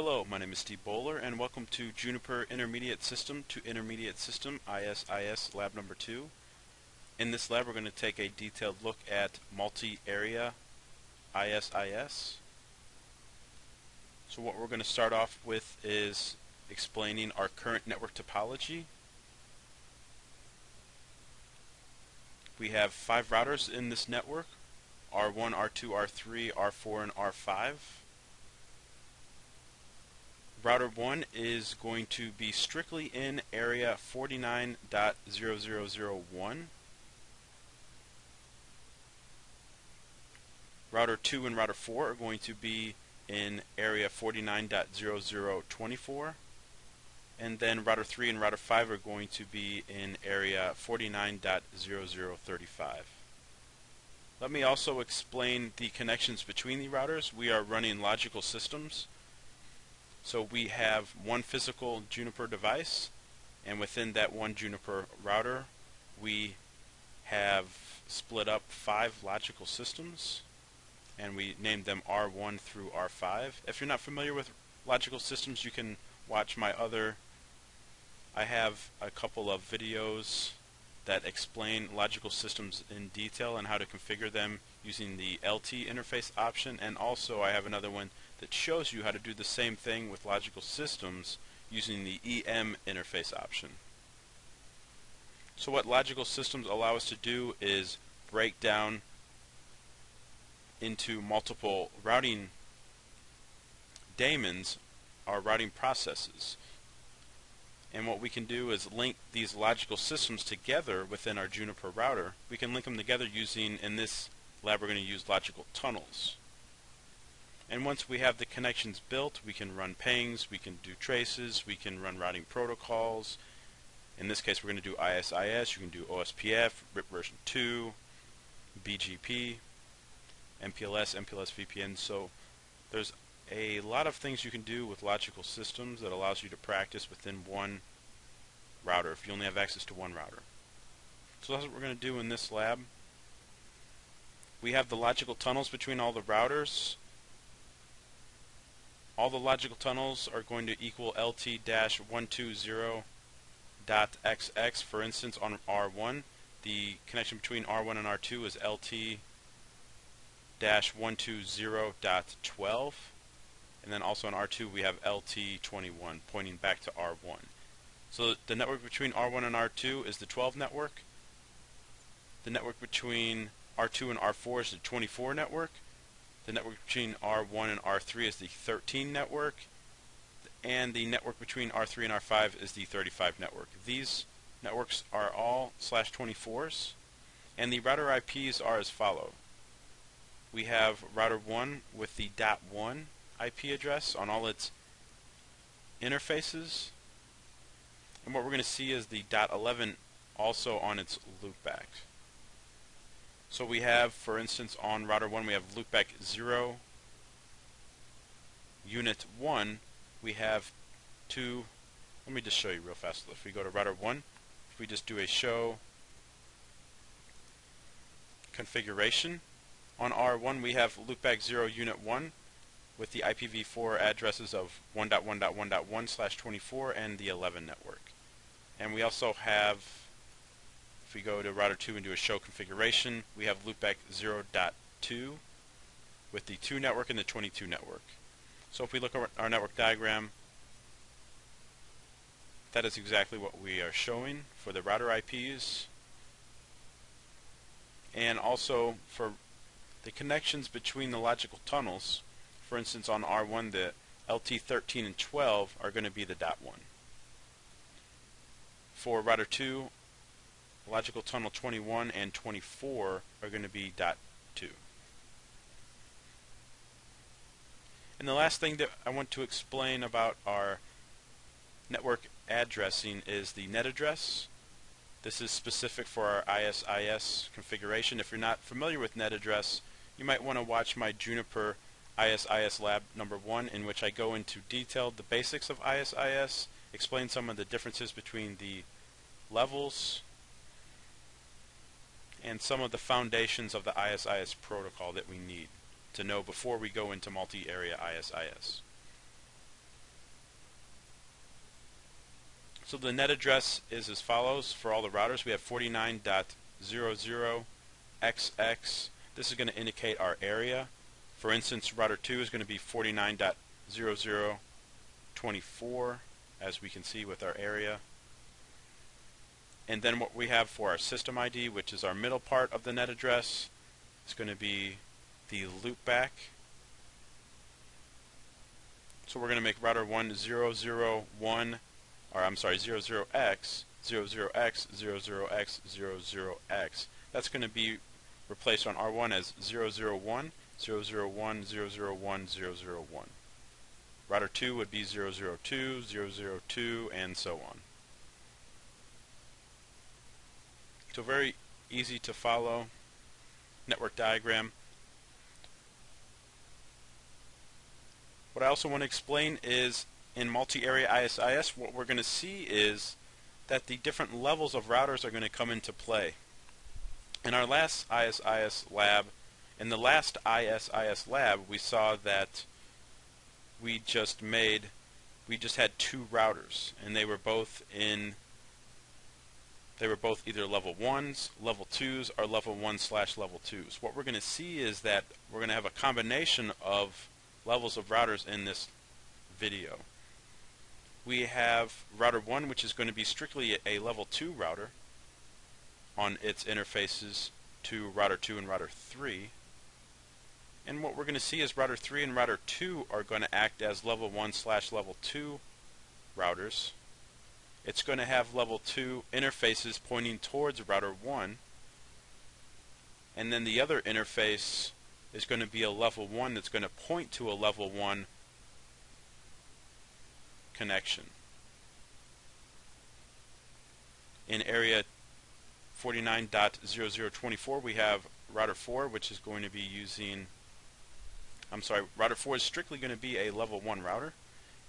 Hello, my name is Steve Bowler, and welcome to Juniper Intermediate System to Intermediate System IS-IS Lab number 2. In this lab, we're going to take a detailed look at multi-area IS-IS. So what we're going to start off with is explaining our current network topology. We have 5 routers in this network: R1, R2, R3, R4, and R5. Router 1 is going to be strictly in area 49.0001. Router 2 and Router 4 are going to be in area 49.0024. And then Router 3 and Router 5 are going to be in area 49.0035. Let me also explain the connections between the routers. We are running logical systems. So we have one physical Juniper device, and within that one Juniper router we have split up 5 logical systems, and we named them R1 through R5. If you're not familiar with logical systems, you can watch I have a couple of videos that explain logical systems in detail and how to configure them using the LT interface option, and also I have another one that shows you how to do the same thing with logical systems using the EM interface option. So what logical systems allow us to do is break down into multiple routing daemons our routing processes. And what we can do is link these logical systems together within our Juniper router. We can link them together using, in this lab we're going to use logical tunnels. And once we have the connections built, we can run pings, we can do traces, we can run routing protocols. In this case we're going to do IS-IS, you can do OSPF, RIP version 2, BGP, MPLS, MPLS VPN. So there's a lot of things you can do with logical systems that allows you to practice within one router if you only have access to one router. So that's what we're going to do in this lab. We have the logical tunnels between all the routers. All the logical tunnels are going to equal LT-120.XX. For instance, on R1, the connection between R1 and R2 is LT-120.12. And then also on R2 we have LT21 pointing back to R1. So the network between R1 and R2 is the 12 network. The network between R2 and R4 is the 24 network. The network between R1 and R3 is the 13 network. And the network between R3 and R5 is the 35 network. These networks are all /24s. And the router IPs are as follow. We have router 1 with the .1 IP address on all its interfaces. And what we're going to see is the .11 also on its loopback. So we have, for instance, on router 1 we have loopback 0, unit 1, we have 2, let me just show you real fast. If we go to router 1, if we just do a show configuration, on R1 we have loopback 0 unit 1 with the IPv4 addresses of 1.1.1.1/24 and the 11 network. And we also have, if we go to router 2 and do a show configuration, we have loopback 0.2 with the 2 network and the 22 network. So if we look at our network diagram, that is exactly what we are showing for the router IPs. And also for the connections between the logical tunnels, for instance on R1 the LT13 and 12 are going to be the .1. For router 2, logical tunnel 21 and 24 are going to be .2. And the last thing that I want to explain about our network addressing is the net address. This is specific for our IS-IS configuration. If you're not familiar with net address, you might want to watch my Juniper IS-IS Lab number 1, in which I go into detail the basics of IS-IS, explain some of the differences between the levels, and some of the foundations of the IS-IS protocol that we need to know before we go into multi-area IS-IS. So the net address is as follows for all the routers. We have 49.00XX. This is going to indicate our area. For instance, router 2 is going to be 49.0024, as we can see with our area. And then what we have for our system ID, which is our middle part of the net address, is going to be the loopback. So we're going to make router 1 001, or I'm sorry, 00x, 00x, 00x, 00x. That's going to be replaced on R1 as 001, 001, 001, 001. Router 2 would be 002, 002, and so on. So very easy to follow network diagram. What I also want to explain is in multi-area IS-IS, what we're going to see is that the different levels of routers are going to come into play. In our last IS-IS lab, in the last IS-IS lab, we saw that we just had two routers, and they were both either level 1s, level 2s, or level 1/level 2s. What we're going to see is that we're going to have a combination of levels of routers in this video. We have router 1, which is going to be strictly a level 2 router on its interfaces to router 2 and router 3. And what we're going to see is router 3 and router 2 are going to act as level 1/level 2 routers. It's going to have level 2 interfaces pointing towards router 1, and then the other interface is going to be a level 1 that's going to point to a level 1 connection. In area 49.0024 we have router 4, which is going to be using, router 4 is strictly going to be a level 1 router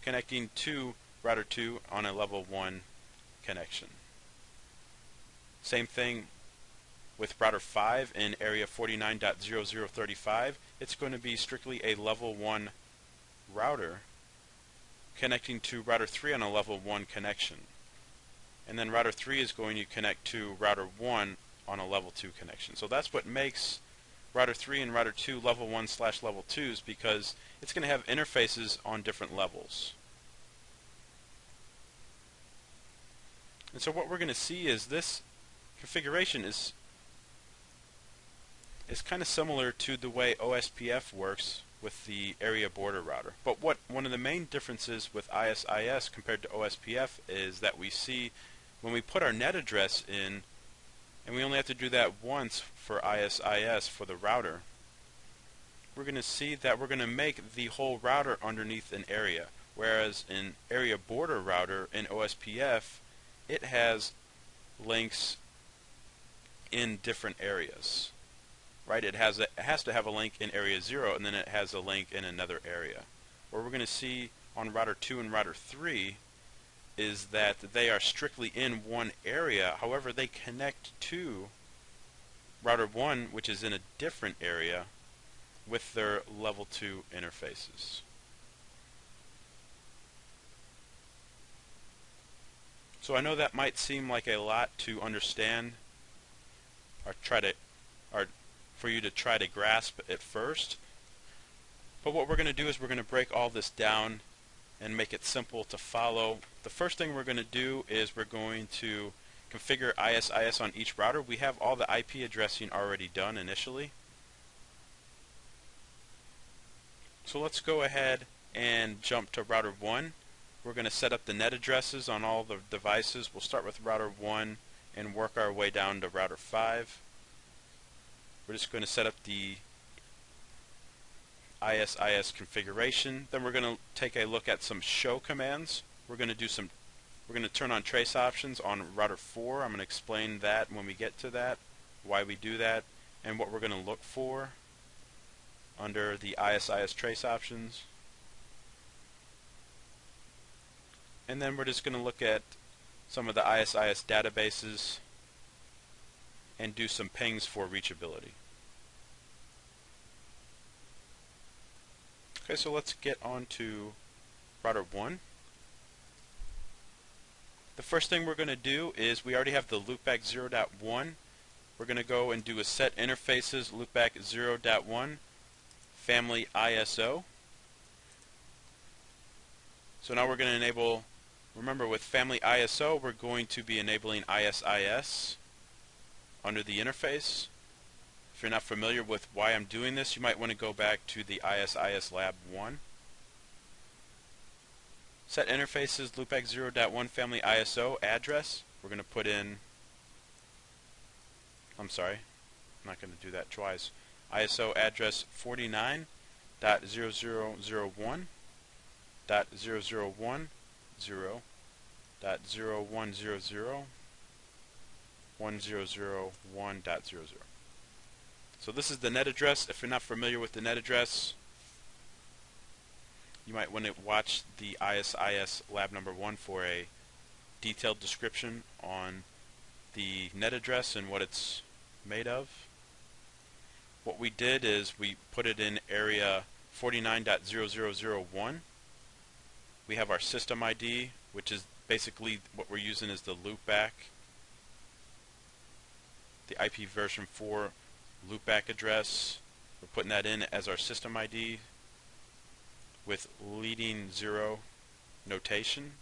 connecting to router 2 on a level 1 connection. Same thing with router 5 in area 49.0035. It's going to be strictly a level 1 router connecting to router 3 on a level 1 connection. And then router 3 is going to connect to router 1 on a level 2 connection. So that's what makes router 3 and router 2 level 1/level 2s, because it's going to have interfaces on different levels. And so what we're going to see is this configuration is kind of similar to the way OSPF works with the area border router. But one of the main differences with IS-IS compared to OSPF is that we see when we put our net address in, and we only have to do that once for IS-IS for the router, we're going to see that we're going to make the whole router underneath an area, whereas in area border router in OSPF, it has links in different areas, right? It has to have a link in area 0, and then it has a link in another area. What we're going to see on router 2 and router 3 is that they are strictly in one area. However, they connect to router 1, which is in a different area, with their level 2 interfaces. So I know that might seem like a lot to understand, or for you to try to grasp at first. But what we're going to do is we're going to break all this down and make it simple to follow. The first thing we're going to do is we're going to configure IS-IS on each router. We have all the IP addressing already done initially. So let's go ahead and jump to router 1. We're going to set up the net addresses on all the devices. We'll start with router 1 and work our way down to router 5. We're just going to set up the IS-IS configuration. Then we're going to take a look at some show commands. We're going to turn on trace options on router 4. I'm going to explain that when we get to that, why we do that, and what we're going to look for under the IS-IS trace options. And then we're just going to look at some of the IS-IS databases and do some pings for reachability. Okay, so let's get on to router 1. The first thing we're going to do is we already have the loopback 0.1. We're going to go and do a set interfaces loopback 0.1 family ISO. So now we're going to enable, remember with family ISO we're going to be enabling IS-IS under the interface. If you're not familiar with why I'm doing this, you might want to go back to the IS-IS Lab 1. Set interfaces loopback 0.1 family ISO address. We're going to put in, I'm sorry, I'm not going to do that twice. ISO address 49.001.001.000.100.100.100. So this is the net address. If you're not familiar with the net address, you might want to watch the IS-IS Lab number 1 for a detailed description on the net address and what it's made of. What we did is we put it in area 49.0001. We have our system ID, which is basically what we're using is the loopback, the IP version 4 loopback address. We're putting that in as our system ID with leading 0 notation.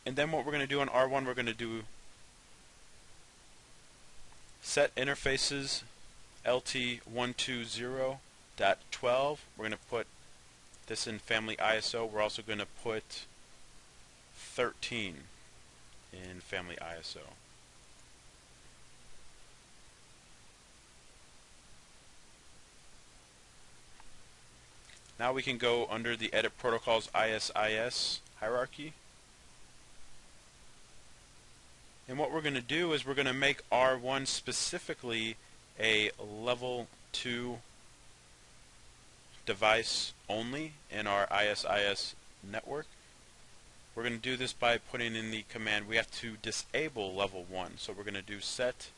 And then what we're going to do on R1, we're going to do set interfaces LT120.12. We're going to put this in family ISO. We're also going to put 13 in family ISO. Now we can go under the Edit Protocols IS-IS hierarchy. And what we're going to do is we're going to make R1 specifically a level 2 device only in our IS-IS network. We're going to do this by putting in the command, we have to disable level 1. So we're going to do set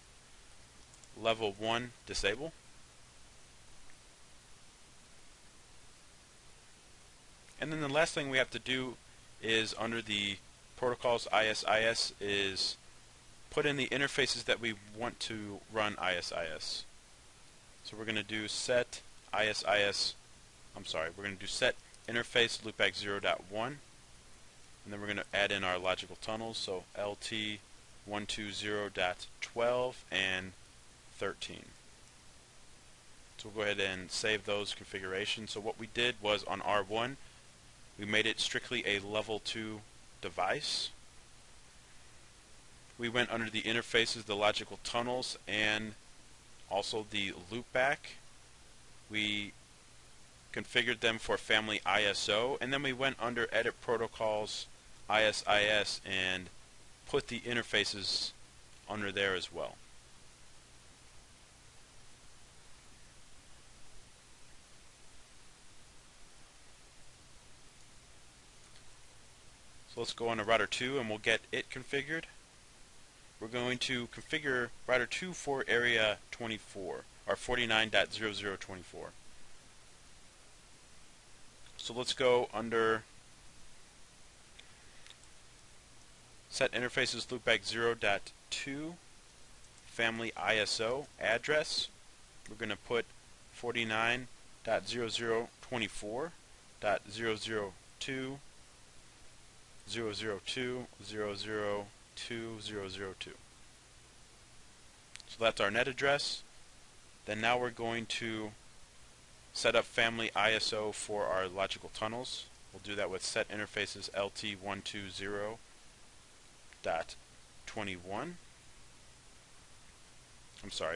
level 1 disable. And then the last thing we have to do is under the protocols IS-IS is put in the interfaces that we want to run IS-IS. So we're going to do set IS-IS, we're going to do set interface loopback 0.1, and then we're going to add in our logical tunnels, so LT120.12 and 13. So we'll go ahead and save those configurations. So what we did was on R1, we made it strictly a level 2 device. We went under the interfaces, the logical tunnels, and also the loopback. We configured them for family ISO, and then we went under Edit Protocols IS-IS and put the interfaces under there as well. So let's go on to router 2 and we'll get it configured. We're going to configure router 2 for area 24, or 49.0024. So let's go under set interfaces loopback 0.2 family ISO address. We're going to put 49.0024.002 002.002.002. So that's our net address. Then now we're going to set up family ISO for our logical tunnels. We'll do that with set interfaces LT120.21.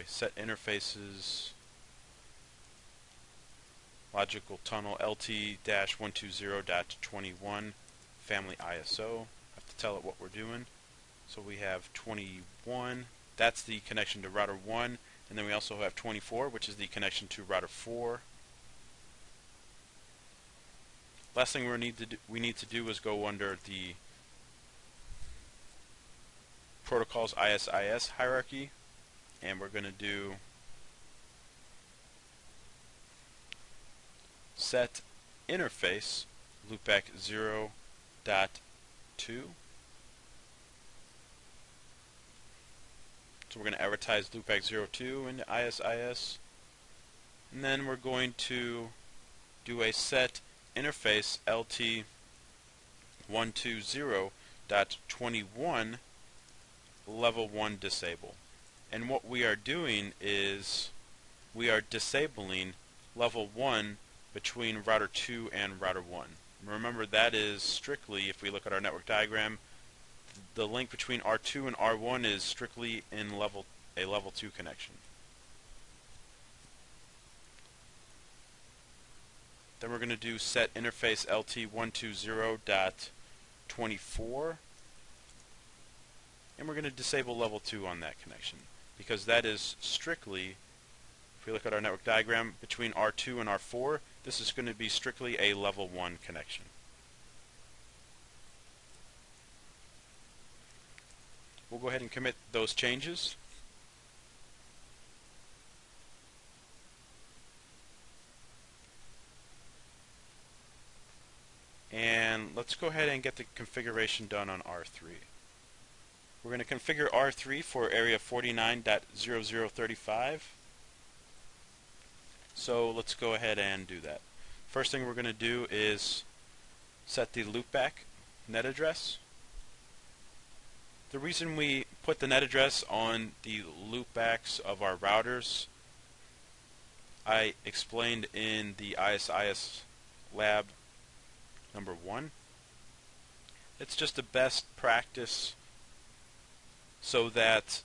Set interfaces logical tunnel LT-120.21 family ISO. I have to tell it what we're doing. So we have 21, that's the connection to router 1, and then we also have 24, which is the connection to router 4. Last thing we need to do is go under the protocols IS-IS hierarchy, and we're going to do set interface loopback 0.2. So we're going to advertise loopback 0.2 into IS-IS, and then we're going to do a set interface LT120.21 level 1 disable. And what we are doing is we are disabling level 1 between router 2 and router 1. Remember, that is strictly, if we look at our network diagram, the link between R2 and R1 is strictly in a level 2 connection. Then we're going to do set interface LT120.24, and we're going to disable level 2 on that connection, because that is strictly, if we look at our network diagram, between R2 and R4, this is going to be strictly a level 1 connection. We'll go ahead and commit those changes. And let's go ahead and get the configuration done on R3. We're going to configure R3 for area 49.0035. So let's go ahead and do that. First thing we're going to do is set the loopback net address. The reason we put the net address on the loopbacks of our routers, I explained in the IS-IS lab number 1. It's just the best practice, so that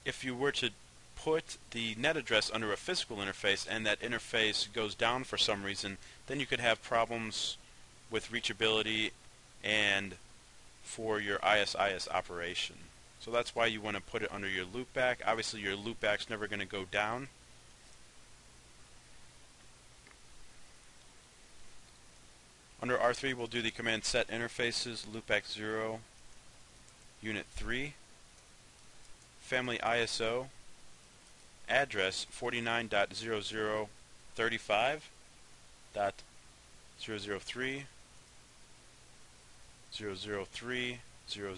if you were to put the net address under a physical interface and that interface goes down for some reason, then you could have problems with reachability and for your IS-IS operation. So that's why you want to put it under your loopback. Obviously your loopback's never going to go down. Under R3 we'll do the command set interfaces loopback 0 unit 3 family ISO address 49.0035.003 003 003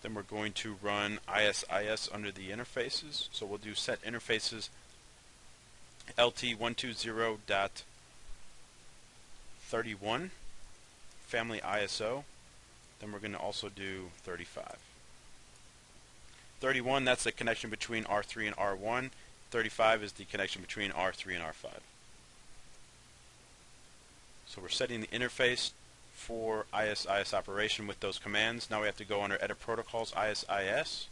Then we're going to run IS-IS under the interfaces. So we'll do set interfaces LT120.31 family ISO. Then we're going to also do 35. 31, that's the connection between R3 and R1. 35 is the connection between R3 and R5. So we're setting the interface for IS-IS operation with those commands. Now we have to go under Edit Protocols, IS-IS.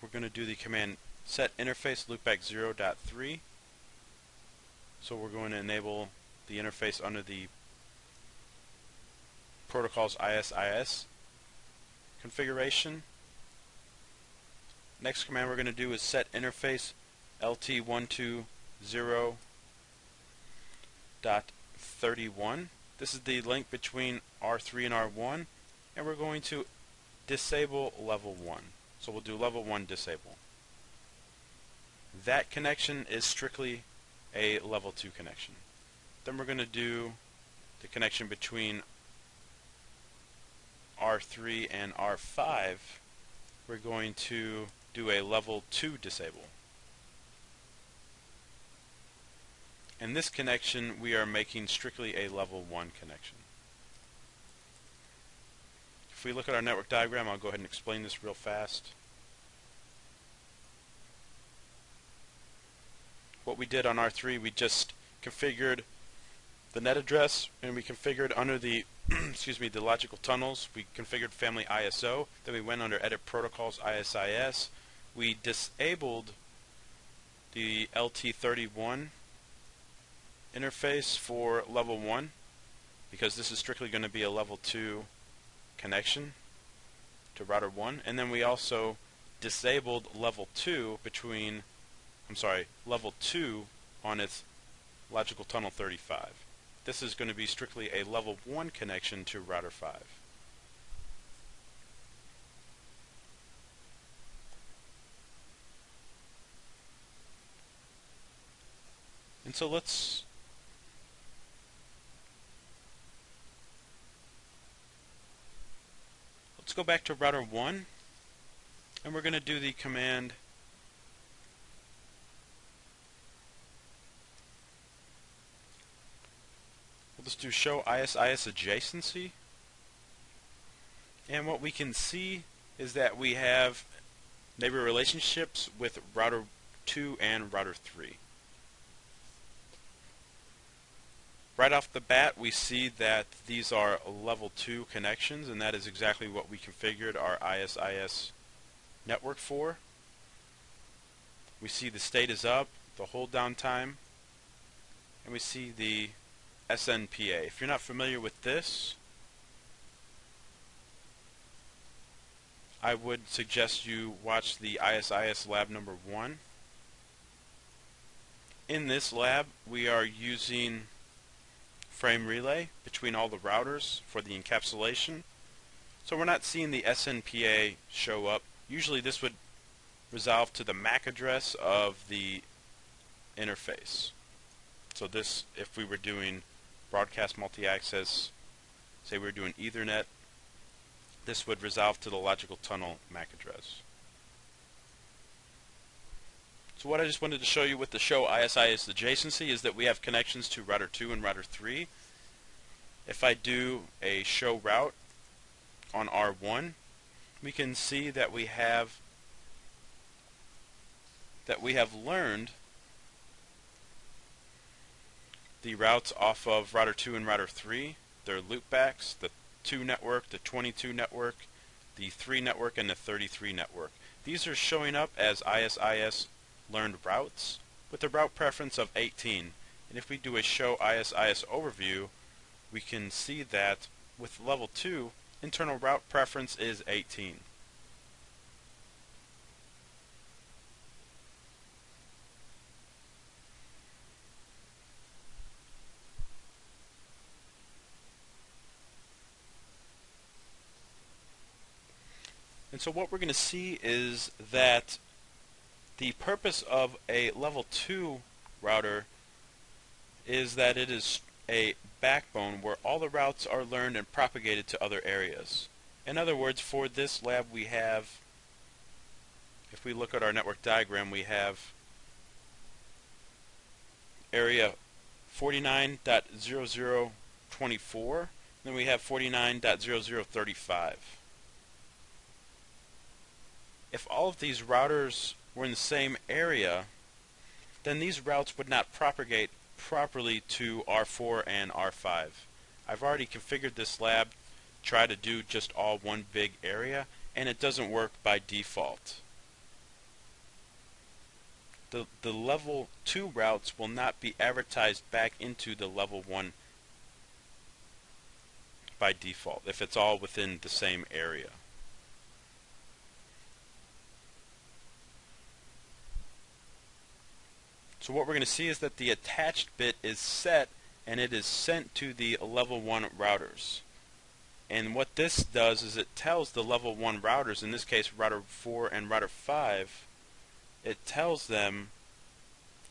We're going to do the command set interface loopback 0.3. So we're going to enable the interface under the protocols IS-IS configuration. Next command we're going to do is set interface LT120.31. This is the link between R3 and R1, and we're going to disable level 1. So we'll do level 1 disable. That connection is strictly a level 2 connection. Then we're going to do the connection between R3 and R5. We're going to do a level 2 disable. In this connection, we are making strictly a level 1 connection. If we look at our network diagram, I'll go ahead and explain this real fast. What we did on R3, we just configured the net address, and we configured under the the logical tunnels, we configured family ISO. Then we went under Edit Protocols, IS-IS. We disabled the LT31 interface for level 1, because this is strictly going to be a level 2 connection to router 1. And then we also disabled level 2 between level 2 on its logical tunnel 35. This is going to be strictly a level 1 connection to router 5. And so let's go back to router 1, and we're going to do the command we'll just do show IS-IS Adjacency, and what we can see is that we have neighbor relationships with router 2 and router 3. Right off the bat, we see that these are level 2 connections, and that is exactly what we configured our IS-IS network for. We see the state is up, the hold down time, and we see the SNPA. If you're not familiar with this, I would suggest you watch the IS-IS lab number 1. In this lab, we are using frame relay between all the routers for the encapsulation. So we're not seeing the SNPA show up. Usually this would resolve to the MAC address of the interface. So this, if we were doing broadcast multi-access, say we were doing Ethernet, this would resolve to the logical tunnel MAC address. So what I just wanted to show you with the show IS-IS Adjacency is that we have connections to router 2 and router 3. If I do a show route on R1, we can see that we have learned the routes off of router 2 and router 3. They're loopbacks, the 2 network, the 22 network, the 3 network, and the 33 network. These are showing up as IS-IS learned routes with a route preference of 18. And if we do a show IS-IS overview, we can see that with level 2, internal route preference is 18. And so what we're going to see is that the purpose of a level 2 router is that it is a backbone where all the routes are learned and propagated to other areas. In other words, for this lab we have, if we look at our network diagram, we have area 49.0024, then we have 49.0035. If all of these routers were in the same area, then these routes would not propagate properly to R4 and R5. I've already configured this lab to try to do just all one big area, and it doesn't work by default. The level 2 routes will not be advertised back into the level 1 by default if it's all within the same area. So what we're going to see is that the attached bit is set and it is sent to the level 1 routers. And what this does is it tells the level 1 routers, in this case router 4 and router 5, it tells them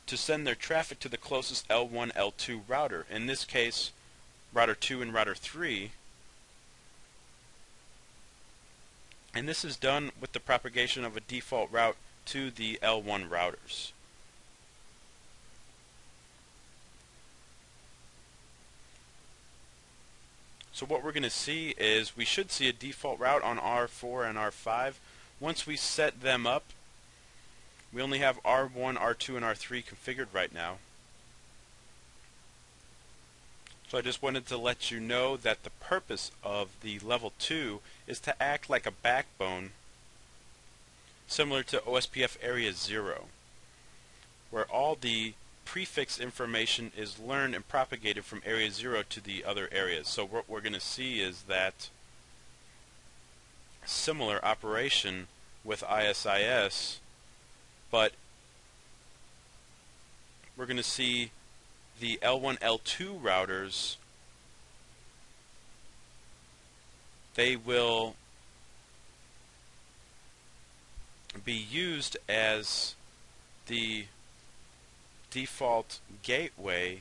to send their traffic to the closest L1, L2 router, in this case router 2 and router 3. And this is done with the propagation of a default route to the L1 routers. So what we're going to see is we should see a default route on R4 and R5. Once we set them up, we only have R1, R2, and R3 configured right now. So I just wanted to let you know that the purpose of the level 2 is to act like a backbone similar to OSPF Area 0, where all the prefix information is learned and propagated from area 0 to the other areas. So what we're going to see is that similar operation with IS-IS, but we're going to see the L1, L2 routers, they will be used as the default gateway,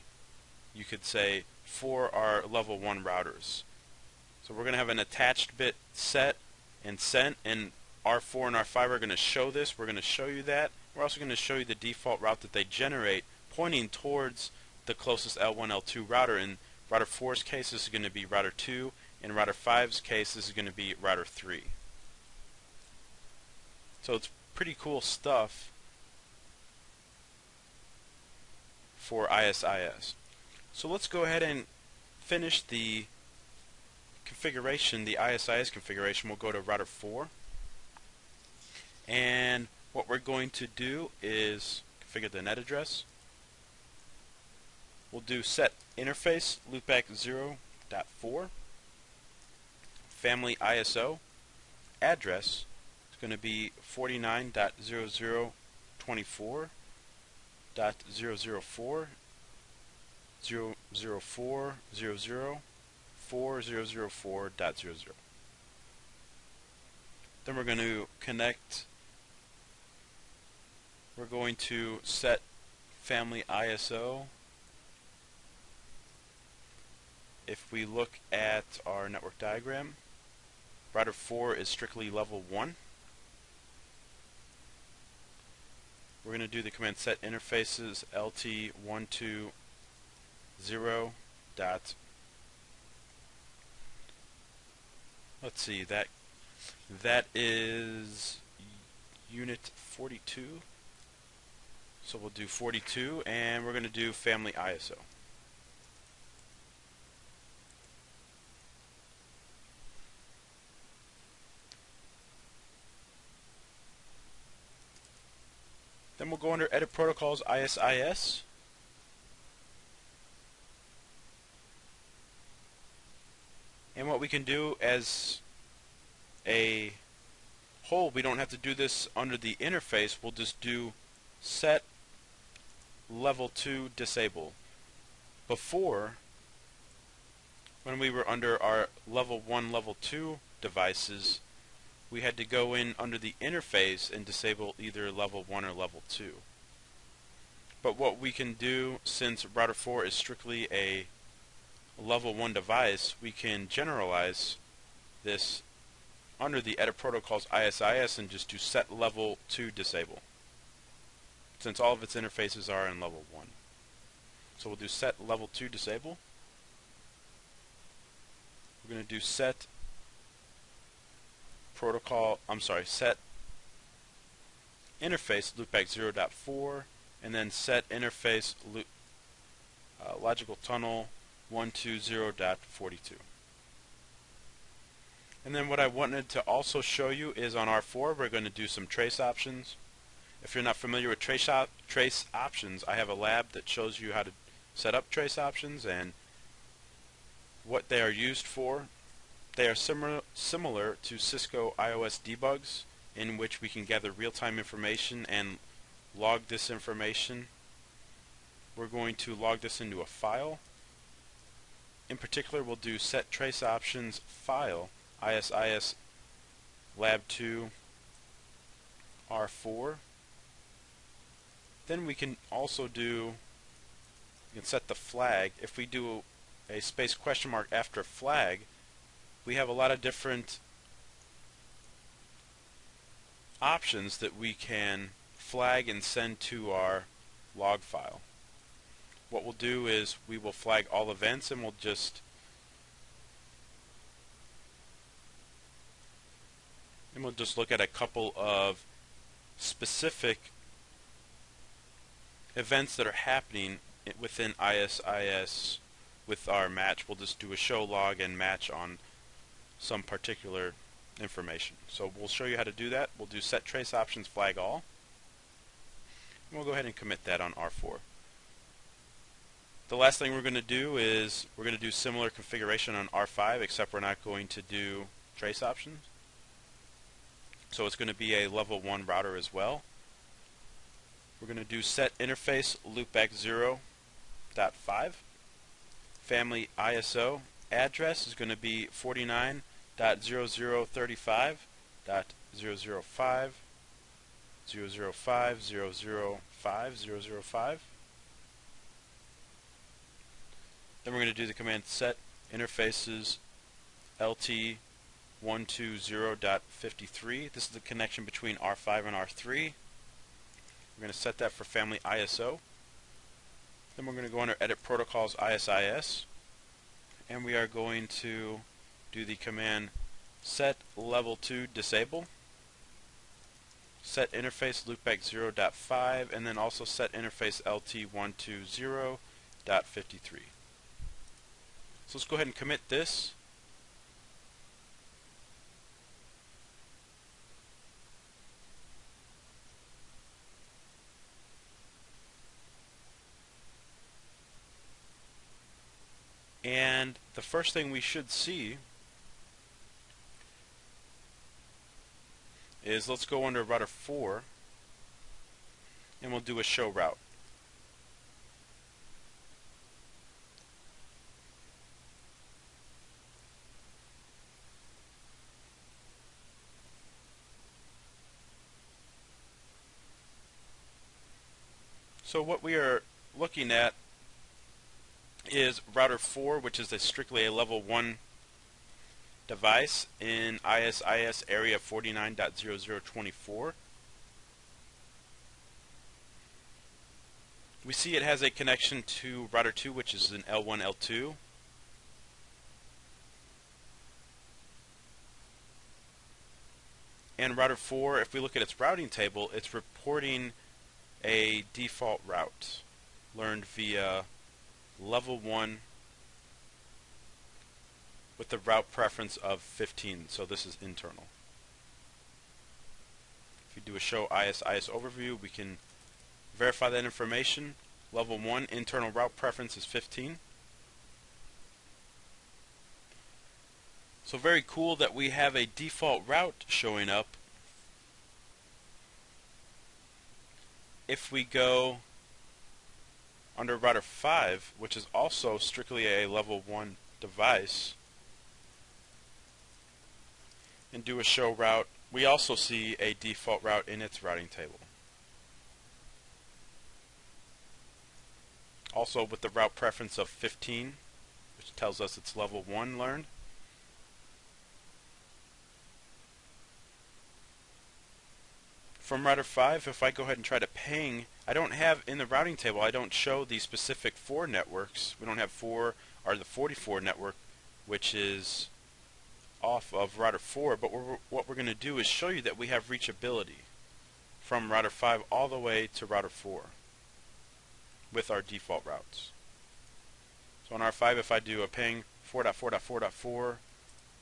you could say, for our level 1 routers. So we're going to have an attached bit set and sent, and R4 and R5 are going to show this. We're going to show you that. We're also going to show you the default route that they generate pointing towards the closest L1, L2 router. In router 4's case, this is going to be router 2. In router 5's case, this is going to be router 3. So it's pretty cool stuff for IS-IS. So let's go ahead and finish the configuration, the IS-IS configuration. We'll go to router 4. And what we're going to do is configure the net address. We'll do set interface loopback 0.4. Family ISO address is going to be 49.0.024.004.004.004.0. Then we're going to connect. We're going to set family ISO. If we look at our network diagram, router 4 is strictly level 1. We're going to do the command set interfaces LT120 dot. Let's see, that is unit 42. So we'll do 42, and we're going to do family ISO. Then we'll go under Edit Protocols IS-IS. And what we can do as a whole, we don't have to do this under the interface. We'll just do set level 2 disable. Before, when we were under our level 1, level 2 devices, we had to go in under the interface and disable either level 1 or level 2. But what we can do, since router 4 is strictly a level 1 device, we can generalize this under the Edit Protocols IS-IS and just do set level 2 disable, since all of its interfaces are in level 1. So we'll do set level 2 disable. We're going to do set set interface loopback 0.4, and then set interface logical tunnel 120.42. And then what I wanted to also show you is on R4 we're going to do some trace options. If you're not familiar with trace options, I have a lab that shows you how to set up trace options and what they are used for. They are similar to Cisco iOS debugs, in which we can gather real-time information and log this information. We're going to log this into a file. In particular, we'll do set trace options file IS-IS lab 2 R4. Then we can also do, you can set the flag. If we do a space question mark after flag, we have a lot of different options that we can flag and send to our log file. What we'll do is we will flag all events, and we'll just look at a couple of specific events that are happening within IS-IS with our match. We'll just do a show log and match on some particular information. So we'll show you how to do that. We'll do set trace options flag all, and we'll go ahead and commit that on R4. The last thing we're going to do is we're going to do similar configuration on R5, except we're not going to do trace options. So it's going to be a level 1 router as well. We're going to do set interface loopback 0.5. Family ISO address is going to be 49.0035.005.005.005.005. Then we're going to do the command set interfaces LT120.53. This is the connection between R5 and R3. We're going to set that for family ISO. Then we're going to go under Edit Protocols IS-IS, and we are going to do the command set level 2 disable, set interface loopback 0.5, and then also set interface LT120.53. So let's go ahead and commit this. And the first thing we should see is, let's go under router 4 and we'll do a show route. So what we are looking at is router 4, which is strictly a level 1 device in IS-IS area 49.0024. We see it has a connection to router 2, which is an L1, L2. And router 4, if we look at its routing table, it's reporting a default route learned via level 1 with the route preference of 15, so this is internal. If we do a show IS-IS overview, we can verify that information. Level 1 internal route preference is 15. So very cool that we have a default route showing up. If we go under router 5, which is also strictly a level 1 device, and do a show route, we also see a default route in its routing table. Also with the route preference of 15, which tells us it's level 1 learned. From router 5, if I go ahead and try to ping, I don't have in the routing table, I don't show the specific 4 networks. We don't have 4 or the 44 network, which is off of router 4, but what we're going to do is show you that we have reachability from router 5 all the way to router 4 with our default routes. So on R5, if I do a ping 4.4.4.4,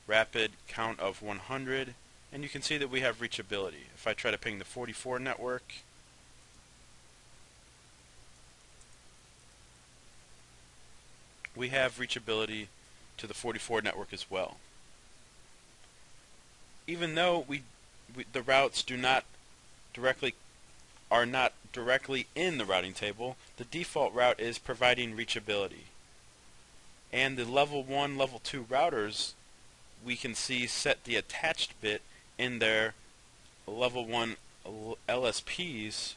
rapid count of 100, and you can see that we have reachability. If I try to ping the 44 network, we have reachability to the 44 network as well. Even though the routes are not directly in the routing table, the default route is providing reachability. And the level 1, level 2 routers, we can see set the attached bit in their level 1 LSPs.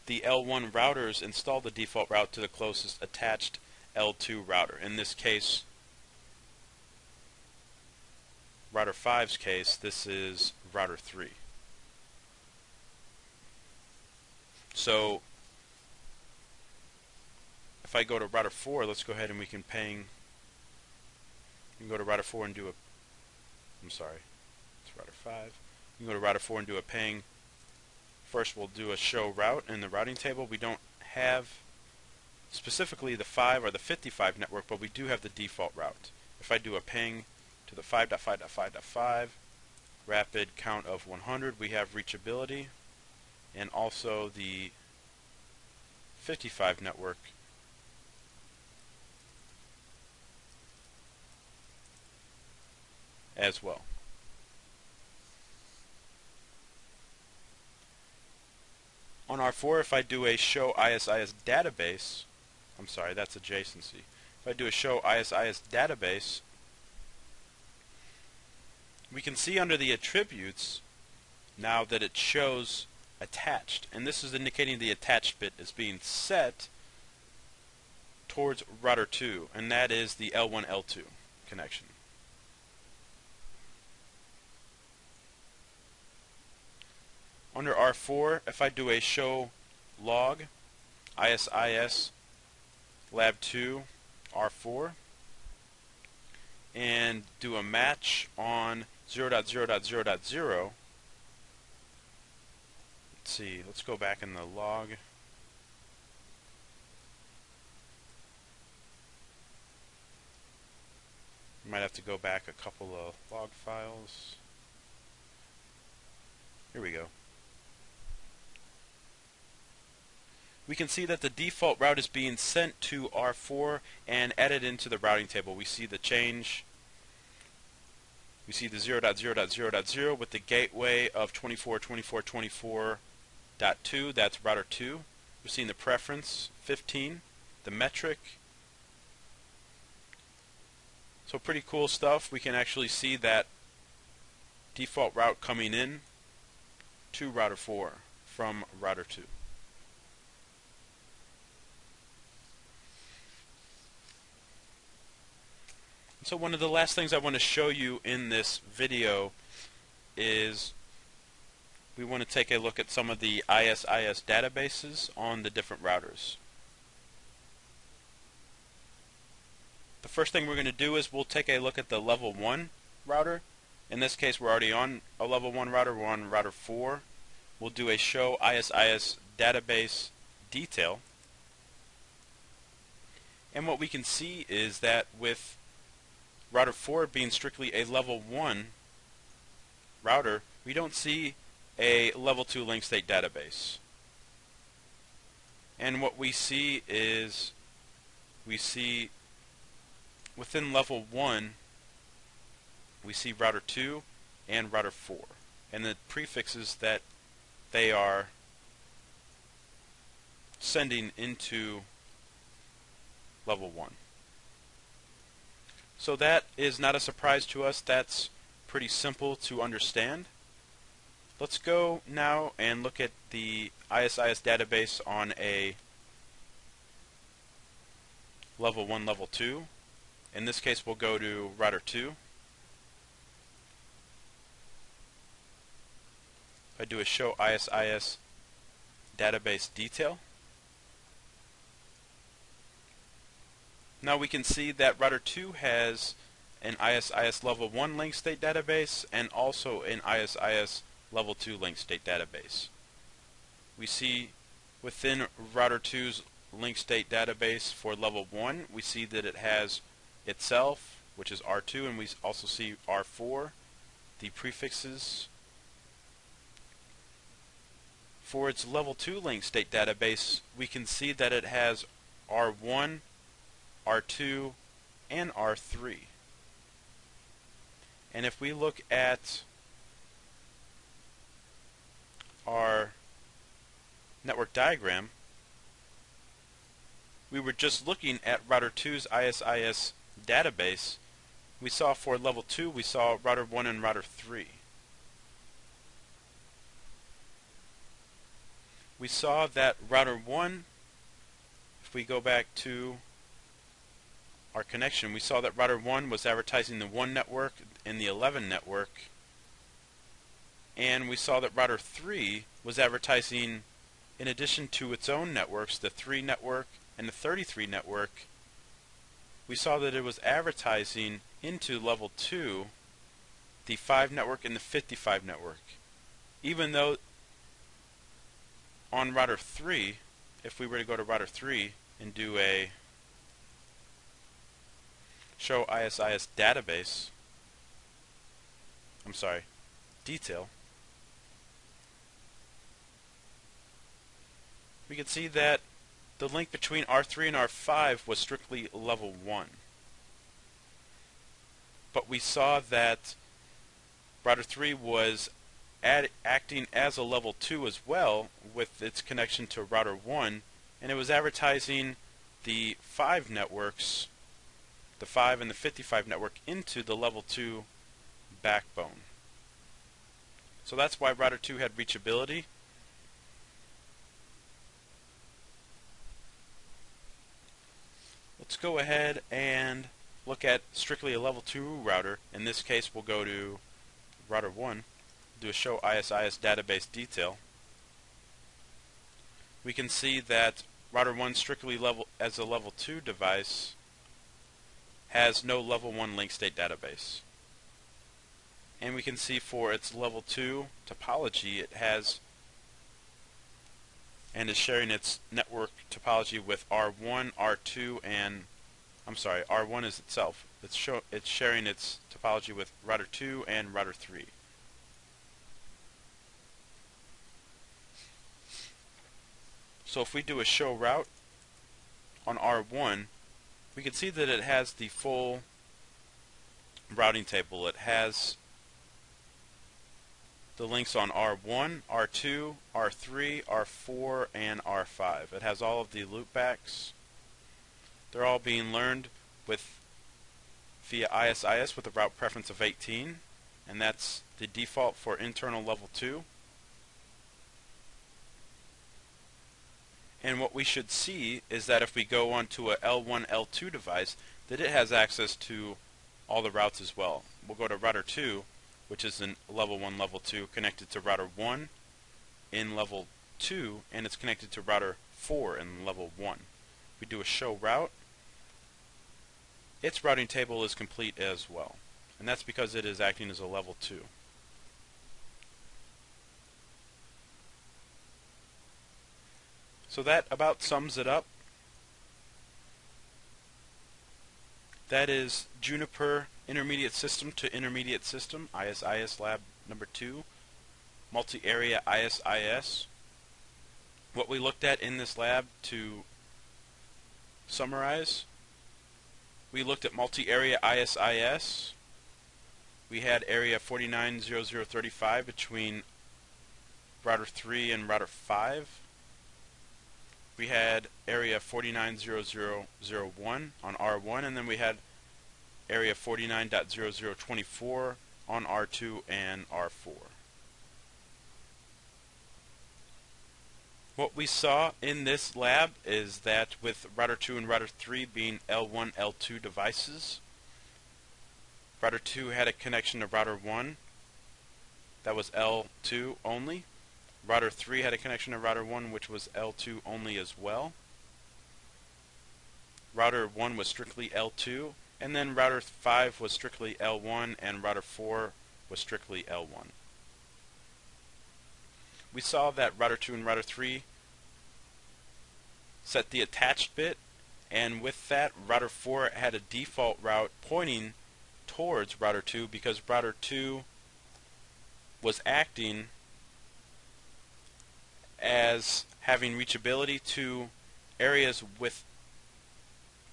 The L1 routers install the default route to the closest attached L2 router. In this case, router 5's case, this is router 3. So if I go to router 4, let's go ahead and we can ping. You can go to router 4 and do a, I'm sorry, it's router 5. You can go to router 4 and do a ping. First we'll do a show route in the routing table. We don't have specifically the 5 or the 55 network, but we do have the default route. If I do a ping to the 5.5.5.5, rapid count of 100, we have reachability, and also the 55 network as well. On R4, if I do a show IS-IS database, I'm sorry, that's adjacency. If I do a show IS-IS database, we can see under the attributes now that it shows attached, and this is indicating the attached bit is being set towards router 2, and that is the L1 L2 connection. Under R4, if I do a show log IS-IS lab 2 R4 and do a match on 0.0.0.0, let's see, let's go back in the log. Might have to go back a couple of log files. Here we go. We can see that the default route is being sent to R4 and added into the routing table. We see the change. We see the 0.0.0.0 with the gateway of 24.24.24.2. That's router 2. We're seeing the preference 15, the metric. So pretty cool stuff. We can actually see that default route coming in to router 4 from router 2. So one of the last things I want to show you in this video is we want to take a look at some of the IS-IS databases on the different routers. The first thing we're going to do is we'll take a look at the level 1 router. In this case, we're already on a level 1 router. We're on router 4. We'll do a show IS-IS database detail. And what we can see is that with router 4 being strictly a level 1 router, we don't see a level 2 link state database. And what we see is we see within level 1 we see router 2 and router 4 and the prefixes that they are sending into level 1. So that is not a surprise to us. That's pretty simple to understand. Let's go now and look at the IS-IS database on a level 1, level 2. In this case, we'll go to router 2. I do a show IS-IS database detail. Now we can see that router 2 has an IS-IS level 1 link state database and also an IS-IS level 2 link state database. We see within router 2's link state database for level 1, we see that it has itself, which is R2, and we also see R4, the prefixes. For its level 2 link state database, we can see that it has R1, R2, and R3. And if we look at our network diagram, we were just looking at router 2's IS-IS database. We saw for level 2, we saw router 1 and router 3. We saw that router 1, if we go back to our connection, we saw that router 1 was advertising the 1 network and the 11 network, and we saw that router 3 was advertising, in addition to its own networks, the 3 network and the 33 network. We saw that it was advertising into level 2 the 5 network and the 55 network, even though on router 3, if we were to go to router 3 and do a show IS-IS database, detail, we can see that the link between R3 and R5 was strictly level 1. But we saw that router 3 was acting as a level 2 as well with its connection to router 1, and it was advertising the 5 networks, the 5 and the 55 network, into the level 2 backbone. So that's why router 2 had reachability. Let's go ahead and look at strictly a level 2 router. In this case, we'll go to router 1, do a show IS-IS database detail. We can see that router 1 strictly as a level 2 device has no level 1 link state database. And we can see for its level 2 topology it has and is sharing its network topology with R1, R2, and R1 is itself. It's sharing its topology with router 2 and router 3. So if we do a show route on R1, we can see that it has the full routing table. It has the links on R1, R2, R3, R4, and R5. It has all of the loopbacks. They're all being learned via IS-IS with a route preference of 18, and that's the default for internal level 2. And what we should see is that if we go onto a L1, L2 device, that it has access to all the routes as well. We'll go to router 2, which is in level 1, level 2, connected to router 1 in level 2, and it's connected to router 4 in level 1. We do a show route. Its routing table is complete as well, and that's because it is acting as a level 2. So that about sums it up. That is Juniper Intermediate System to Intermediate System, IS-IS Lab number 2, multi-area IS-IS. What we looked at in this lab, to summarize, we looked at multi-area IS-IS. We had area 490035 between router 3 and router 5. We had area 490001 on R1, and then we had area 49.0024 on R2 and R4. What we saw in this lab is that with router 2 and router 3 being L1, L2 devices, router 2 had a connection to router 1 that was L2 only. Router 3 had a connection to router 1 which was L2 only as well. Router 1 was strictly L2, and then router 5 was strictly L1, and router 4 was strictly L1. We saw that router 2 and router 3 set the attached bit, and with that router 4 had a default route pointing towards router 2 because router 2 was acting as having reachability to areas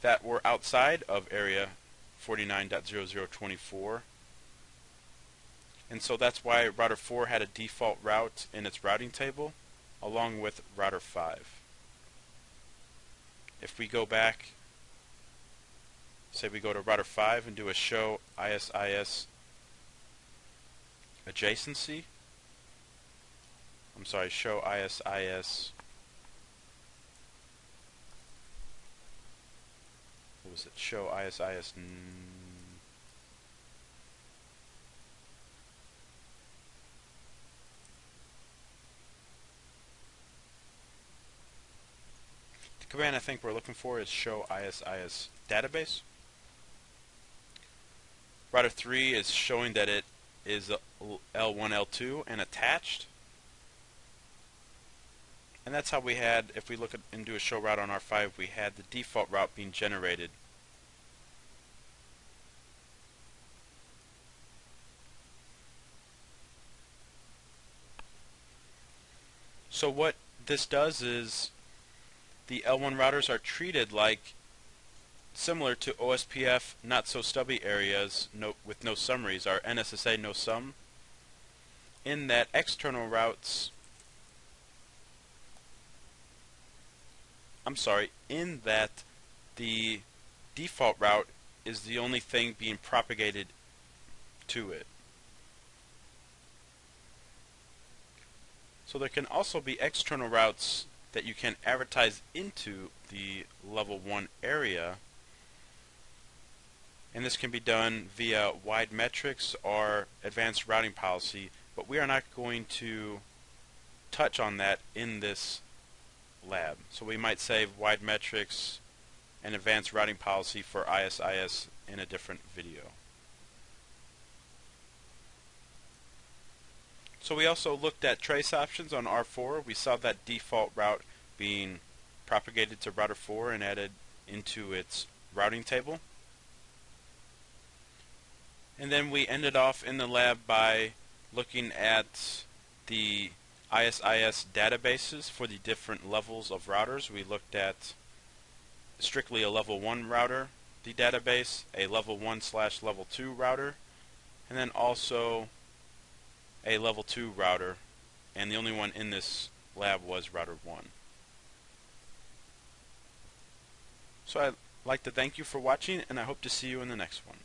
that were outside of area 49.0024, and so that's why router 4 had a default route in its routing table along with router 5. If we go back, say we go to router 5 and do a show IS-IS adjacency, show IS-IS, what was it, show IS-IS, the command I think we're looking for is show IS-IS database. Router 3 is showing that it is L1, L2 and attached. And that's how we had, if we look at and do a show route on R5, we had the default route being generated. So what this does is the L1 routers are treated like similar to OSPF not so stubby areas with no summaries, our NSSA no sum. in that external routes, in that the default route is the only thing being propagated to it. So there can also be external routes that you can advertise into the level 1 area, and this can be done via wide metrics or advanced routing policy, but we are not going to touch on that in this lab. So we might save wide metrics and advanced routing policy for IS-IS in a different video. So we also looked at trace options on R4. We saw that default route being propagated to router 4 and added into its routing table. And then we ended off in the lab by looking at the IS-IS databases for the different levels of routers. We looked at strictly a level 1 router, the database, a level 1/level 2 router, and then also a level 2 router, and the only one in this lab was router 1. So I'd like to thank you for watching, and I hope to see you in the next one.